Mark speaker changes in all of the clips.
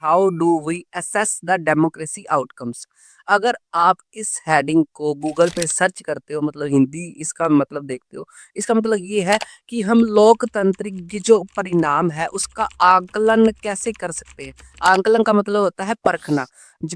Speaker 1: How do we assess the democracy outcomes. अगर आप इस हेडिंग को गूगल पे सर्च करते हो, मतलब हिंदी इसका मतलब देखते हो, इसका मतलब ये है कि हम लोकतांत्रिक की जो परिणाम है उसका आकलन कैसे कर सकते हैं। आकलन का मतलब होता है परखना।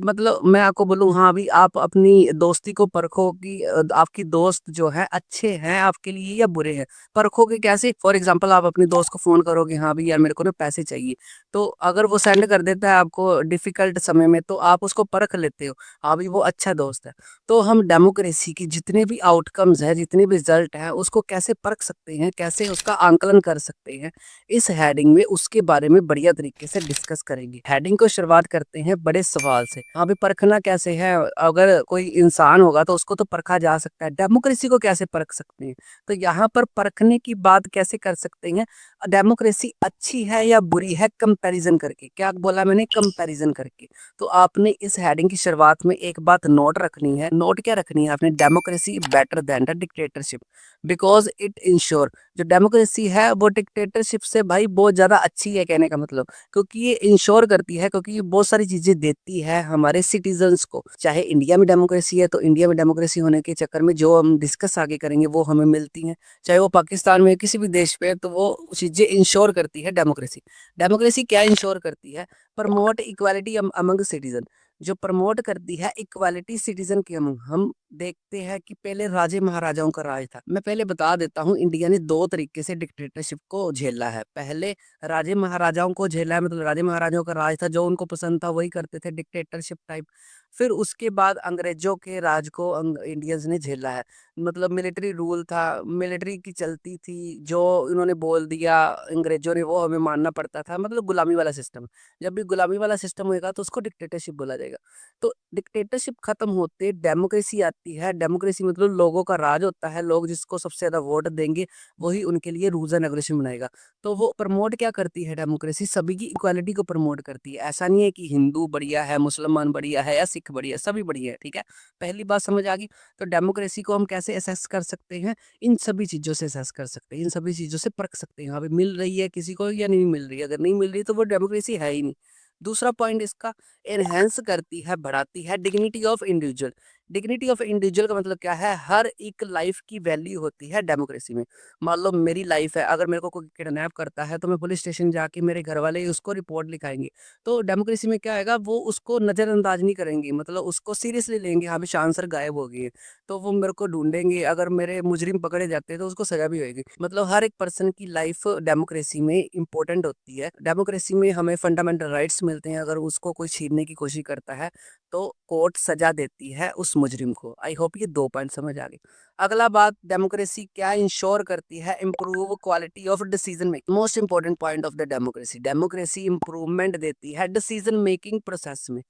Speaker 1: मतलब मैं आपको बोलूं, हाँ भी आप अपनी दोस्ती को परखो कि आपकी दोस्त जो है अच्छे हैं आपके लिए या बुरे हैं। परखोगे कैसे? फॉर एग्जाम्पल, आप अपनी दोस्त को फोन करोगे, हाँ भी यार मेरे को ना पैसे चाहिए, तो अगर वो सेंड कर देता है आपको डिफिकल्ट समय में, तो आप उसको परख लेते हो, हाँ भी वो अच्छा दोस्त है। तो हम डेमोक्रेसी की जितने भी आउटकम्स है, जितने भी रिजल्ट है, उसको कैसे परख सकते हैं, कैसे उसका आंकलन कर सकते हैं, इस हेडिंग में उसके बारे में बढ़िया तरीके से डिस्कस करेंगे। हेडिंग को शुरुआत करते हैं बड़े सवाल से। हाँ भी परखना कैसे है? अगर कोई इंसान होगा तो उसको तो परखा जा सकता है, डेमोक्रेसी को कैसे परख सकते हैं? तो यहाँ पर परखने की बात कैसे कर सकते हैं? डेमोक्रेसी अच्छी है या बुरी है, कंपैरिजन करके। क्या बोला मैंने? कंपैरिजन करके। तो आपने इस हेडिंग की शुरुआत में एक बात नोट रखनी है। नोट क्या रखनी है आपने? Democracy better than the dictatorship, because it ensure. जो डेमोक्रेसी है वो डिक्टेटरशिप से भाई बहुत ज्यादा अच्छी है, कहने का मतलब, क्योंकि ये इंश्योर करती है, क्योंकि ये बहुत सारी चीजें देती है हमारे सिटीजन्स को। चाहे इंडिया में डेमोक्रेसी है तो इंडिया में डेमोक्रेसी होने के चक्कर में जो हम डिस्कस आगे करेंगे वो हमें मिलती हैं। चाहे वो पाकिस्तान में किसी भी देश पे है, तो वो चीजें इंश्योर करती है डेमोक्रेसी। डेमोक्रेसी क्या इंश्योर करती है? Promote equality among citizen. जो प्रमोट करती है इक्वालिटी सिटीजन के अमंग। हम देखते हैं कि पहले राजे महाराजाओं का राज था। मैं पहले बता देता हूँ, इंडिया ने दो तरीके से डिक्टेटरशिप को झेला है। पहले राजे महाराजाओं को झेला है, मतलब राजे महाराजाओं का राज था, जो उनको पसंद था वही करते थे, डिक्टेटरशिप टाइप। फिर उसके बाद अंग्रेजों के राज को इंडियंस ने झेला है। मतलब मिलिट्री रूल था, मिलिट्री की चलती थी, जो इन्होंने बोल दिया अंग्रेजों ने वो हमें मानना पड़ता था, मतलब गुलामी वाला सिस्टम। जब भी गुलामी वाला सिस्टम होएगा तो उसको डिक्टेटरशिप बोला जाएगा। तो डिक्टेटरशिप खत्म होते डेमोक्रेसी आती है। डेमोक्रेसी मतलब लोगों का राज होता है, लोग जिसको सबसे ज्यादा वोट देंगे वही उनके लिए रूल्स एंड रेगुलेशन बनाएगा। तो वो प्रमोट क्या करती है डेमोक्रेसी? सभी की इक्वालिटी को प्रमोट करती है। ऐसा नहीं है कि हिंदू बढ़िया है, मुसलमान बढ़िया है या सिख बढ़िया है, सभी बढ़िया है। ठीक है, पहली बात समझ आ गई। तो डेमोक्रेसी को हम कैसे असेस कर सकते हैं? इन सभी चीजों से असेस कर सकते हैं, इन सभी चीजों से परख सकते हैं, अभी मिल रही है किसी को या नहीं मिल रही है। अगर नहीं मिल रही तो वो डेमोक्रेसी है ही नहीं। दूसरा पॉइंट इसका, एनहेंस करती है, बढ़ाती है dignity of individual. Dignity of individual का मतलब क्या है? हर एक लाइफ की वैल्यू होती है डेमोक्रेसी में। मान लो मेरी लाइफ है, अगर मेरे को कोई किडनैप करता है तो मैं पुलिस स्टेशन जाके मेरे घर वाले उसको रिपोर्ट लिखाएंगे। तो डेमोक्रेसी में क्या आएगा? वो उसको नजरअंदाज नहीं करेंगे, मतलब उसको सीरियसली लेंगे। हाँ भी शान सर गायब हो गई है, तो वो मेरे को ढूंढेंगे। अगर मेरे मुजरिम पकड़े जाते हैं तो उसको सजा भी होगी। मतलब हर एक पर्सन की लाइफ डेमोक्रेसी में इंपॉर्टेंट होती है। डेमोक्रेसी में हमें फंडामेंटल राइट्स मिलते हैं, अगर उसको कोई छीनने की कोशिश करता है तो कोर्ट सजा देती है उस मुजरिम को। आई होप ये दो पॉइंट समझ आ गए। अगला बात, डेमोक्रेसी क्या इंश्योर करती है? Improve quality of decision making. Most important point of the democracy, democracy improvement देती है डिसीजन मेकिंग प्रोसेस में।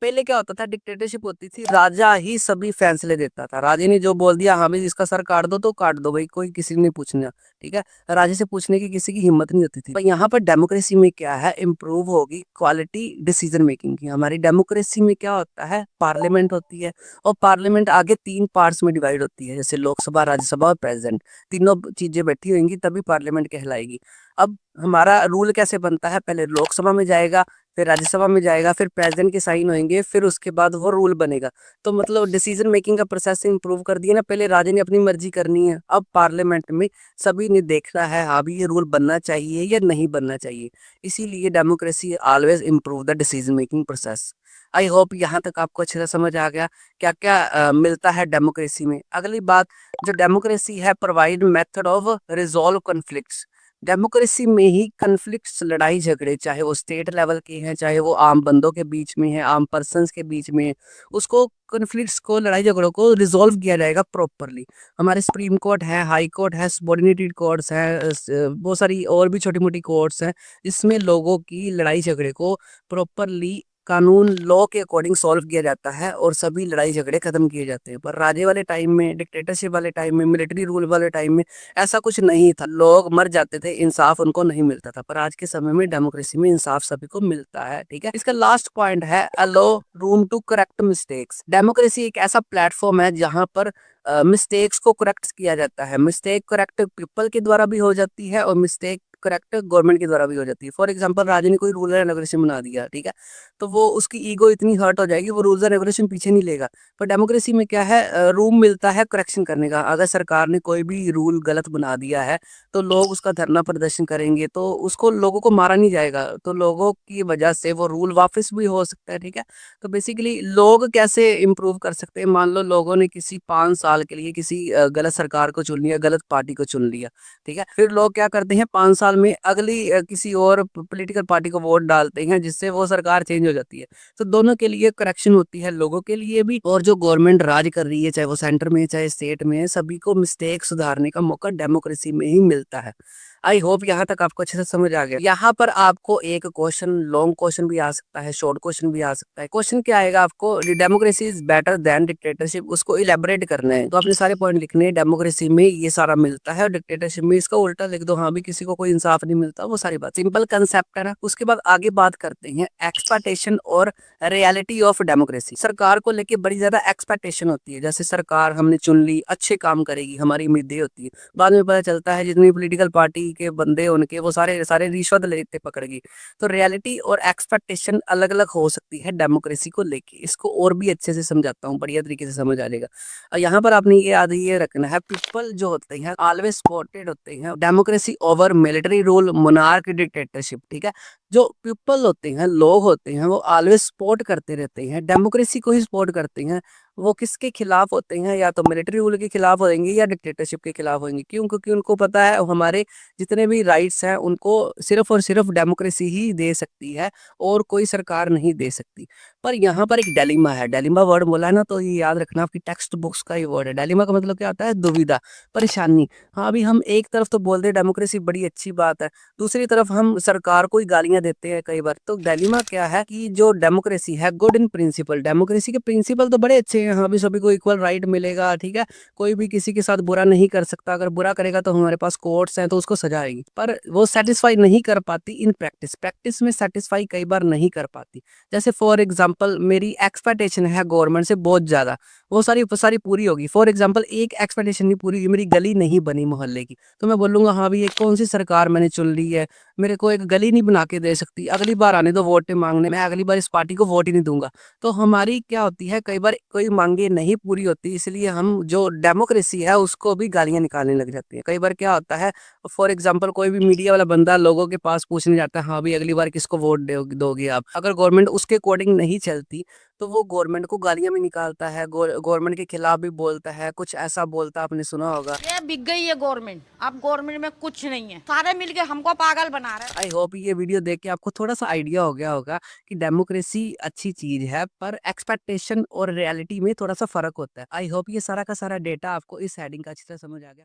Speaker 1: पहले क्या होता था? डिक्टेटरशिप होती थी, राजा ही सभी फैसले देता था। राजे ने जो बोल दिया, हाँ भाई इसका सर काट दो तो काट दो भाई, कोई किसी ने नहीं पूछना। ठीक है, राजे से पूछने की किसी की हिम्मत नहीं होती थी। पर यहाँ पर डेमोक्रेसी में क्या है? इम्प्रूव होगी क्वालिटी डिसीजन मेकिंग की। हमारी डेमोक्रेसी में क्या होता है? पार्लियामेंट होती है, और पार्लियामेंट आगे तीन पार्ट्स में डिवाइड होती है, जैसे लोकसभा, राज्यसभा और प्रेसिडेंट। तीनों चीजें बैठी होंगी तभी पार्लियामेंट कहलाएगी। अब हमारा रूल कैसे बनता है? पहले लोकसभा में जाएगा, फिर राज्यसभा में जाएगा, फिर प्रेसिडेंट के साइन होंगे, फिर उसके बाद वो रूल बनेगा। तो मतलब डिसीजन मेकिंग का प्रोसेस इंप्रूव कर दिया ना। पहले राजे ने अपनी मर्जी करनी है, अब पार्लियामेंट में सभी ने देखना है, हाँ भी ये रूल बनना चाहिए या नहीं बनना चाहिए। इसीलिए democracy always improve the decision making process. I hope यहाँ तक आपको अच्छे से समझ आ गया क्या क्या मिलता है डेमोक्रेसी में। अगली बात, जो डेमोक्रेसी है, provide method of resolve conflicts. Democracy में ही कन्फ्लिक्ट्स, लड़ाई झगड़े, चाहे वो स्टेट लेवल के हैं, चाहे वो आम बंदों के बीच में है, आम पर्सन्स के बीच में है, उसको कन्फ्लिक्ट्स को, लड़ाई झगड़ों को रिजॉल्व किया जाएगा प्रॉपरली। हमारे सुप्रीम कोर्ट है, हाई कोर्ट है, सबॉर्डिनेटेड कोर्ट्स हैं, बहुत सारी और भी छोटी मोटी कोर्ट्स हैं, जिसमें लोगों की लड़ाई झगड़े को प्रॉपरली कानून लॉ के अकॉर्डिंग सॉल्व किया जाता है और सभी लड़ाई झगड़े खत्म किए जाते हैं। पर राजे वाले टाइम में, डिक्टेटरशिप वाले टाइम में, मिलिट्री रूल वाले टाइम में ऐसा कुछ नहीं था। लोग मर जाते थे, इंसाफ उनको नहीं मिलता था। पर आज के समय में डेमोक्रेसी में इंसाफ सभी को मिलता है। ठीक है, इसका लास्ट पॉइंट है, allow room to correct mistakes. Democracy एक ऐसा प्लेटफॉर्म है जहां पर मिस्टेक्स को करेक्ट किया जाता है। मिस्टेक करेक्ट पीपल के द्वारा भी हो जाती है और मिस्टेक करेक्ट गवर्नमेंट के द्वारा भी हो जाती है। फॉर एग्जांपल राजा ने कोई रूल एंड रेगुलेशन बना दिया, ठीक है, तो वो उसकी ईगो इतनी हर्ट हो जाएगी, वो रूल्स एंड रेगुलेशन पीछे नहीं लेगा। पर डेमोक्रेसी में क्या है, रूम मिलता है करेक्शन करने का। अगर सरकार ने कोई भी रूल गलत बना दिया है तो लोग उसका धरना प्रदर्शन करेंगे, तो उसको लोगों को मारा नहीं जाएगा, तो लोगों की वजह से वो रूल वापस भी हो सकता है, ठीक है। तो बेसिकली लोग कैसे इम्प्रूव कर सकते हैं, मान लो लोगों ने किसी 5 साल के लिए किसी गलत सरकार को चुन लिया, गलत पार्टी को चुन लिया, ठीक है, फिर लोग क्या करते हैं 5 साल में अगली किसी और पॉलिटिकल पार्टी को वोट डालते हैं, जिससे वो सरकार चेंज हो जाती है। तो दोनों के लिए करेक्शन होती है, लोगों के लिए भी, और जो गवर्नमेंट राज कर रही है, चाहे वो सेंटर में है चाहे स्टेट में है, सभी को मिस्टेक सुधारने का मौका डेमोक्रेसी में ही मिलता है। आई होप यहाँ तक आपको अच्छे से समझ आ गया। यहाँ पर आपको एक क्वेश्चन, लॉन्ग क्वेश्चन भी आ सकता है, शॉर्ट क्वेश्चन भी आ सकता है। क्वेश्चन क्या आएगा आपको, democracy is better than dictatorship, उसको इलेबोरेट करना है, तो आपने सारे पॉइंट लिखने हैं। डेमोक्रेसी में ये सारा मिलता है और डिक्टेटरशिप में इसका उल्टा लिख दो, हाँ भी किसी को कोई इंसाफ नहीं मिलता, वो सारी बात सिंपल कंसेप्ट है ना। उसके बाद आगे बात करते हैं एक्सपेक्टेशन और रियलिटी ऑफ डेमोक्रेसी। सरकार को लेके बड़ी ज्यादा एक्सपेक्टेशन होती है, जैसे सरकार हमने चुन ली, अच्छे काम करेगी, हमारी उम्मीदें होती है। बाद में पता चलता है जितनी पॉलिटिकल पार्टी के बंदे उनके वो सारे सारे रिश्वत लेते पकड़गी। तो रियलिटी और एक्सपेक्टेशन अलग अलग हो सकती है डेमोक्रेसी को लेके। इसको और भी अच्छे से समझाता हूँ, बढ़िया तरीके से समझ आ जाएगा। और यहाँ पर आपने ये याद ये रखना है, पीपल जो होते हैं ऑलवेज सपोर्टेड होते हैं democracy over military rule, monarch, dictatorship, ठीक है। जो पीपल होते हैं, लोग होते हैं, वो ऑलवेज सपोर्ट करते रहते हैं, डेमोक्रेसी को ही सपोर्ट करते हैं। वो किसके खिलाफ होते हैं, या तो मिलिट्री रूल के खिलाफ होंगे या डिक्टेटरशिप के खिलाफ होंगे। क्यों? क्योंकि उनको पता है हमारे जितने भी राइट्स हैं उनको सिर्फ और सिर्फ डेमोक्रेसी ही दे सकती है, और कोई सरकार नहीं दे सकती। पर यहाँ पर एक डेलिमा है, डेलिमा वर्ड बोला है ना, तो ये याद रखना, आपकी टेक्स्ट बुक्स का ही वर्ड है। डेलिमा का मतलब क्या होता है, दुविधा, परेशानी। हाँ, अभी हम एक तरफ तो बोलते हैं डेमोक्रेसी बड़ी अच्छी बात है, दूसरी तरफ हम सरकार को ही गालियां देते हैं कई बार। तो डेलिमा क्या है कि जो डेमोक्रेसी है गुड इन प्रिंसिपल, डेमोक्रेसी के प्रिंसिपल तो बड़े अच्छे हैं, हाँ भी सभी को इक्वल राइट मिलेगा, ठीक है, कोई भी किसी के साथ बुरा नहीं कर सकता, अगर बुरा करेगा तो हमारे पास कोर्ट्स हैं तो उसको सजा आएगी। पर वो सेटिस्फाई नहीं कर पाती इन प्रैक्टिस, प्रैक्टिस में सेटिस्फाई कई बार नहीं कर पाती। जैसे फॉर एग्जाम्पल मेरी एक्सपेक्टेशन है गवर्नमेंट से बहुत ज्यादा, वो सारी सारी पूरी होगी। फॉर एग्जाम्पल एक एक्सपेक्टेशन नहीं पूरी हुई, मेरी गली नहीं बनी मोहल्ले की, तो मैं बोलूंगा हाँ भी ये कौन सी सरकार मैंने चुन ली है, मेरे को एक गली नहीं बना के दे सकती, अगली बार आने दो वोट मांगने, मैं अगली बार इस पार्टी को वोट ही नहीं दूंगा। तो हमारी क्या होती है, कई बार कोई मांगे नहीं पूरी होती, इसलिए हम जो डेमोक्रेसी है उसको भी गालियां निकालने लग जाती है। कई बार क्या होता है, फॉर एग्जाम्पल कोई भी मीडिया वाला बंदा लोगों के पास पूछने जाता है, हाँ भाई अगली बार किसको वोट दोगे आप, अगर गवर्नमेंट उसके अकॉर्डिंग नहीं चलती तो वो गवर्नमेंट को गालियां भी निकालता है, गवर्नमेंट के खिलाफ भी बोलता है, कुछ ऐसा बोलता आपने सुना होगा।
Speaker 2: ये बिक गई है गवर्नमेंट, अब गवर्नमेंट में कुछ नहीं है, सारे मिलके हमको पागल बना रहे हैं।
Speaker 1: आई होप ये वीडियो देख के आपको थोड़ा सा आइडिया हो गया होगा कि डेमोक्रेसी अच्छी चीज है, पर एक्सपेक्टेशन और रियलिटी में थोड़ा सा फर्क होता है। आई होप ये सारा का सारा डेटा आपको इस हेडिंग का अच्छी तरह समझ आ गया।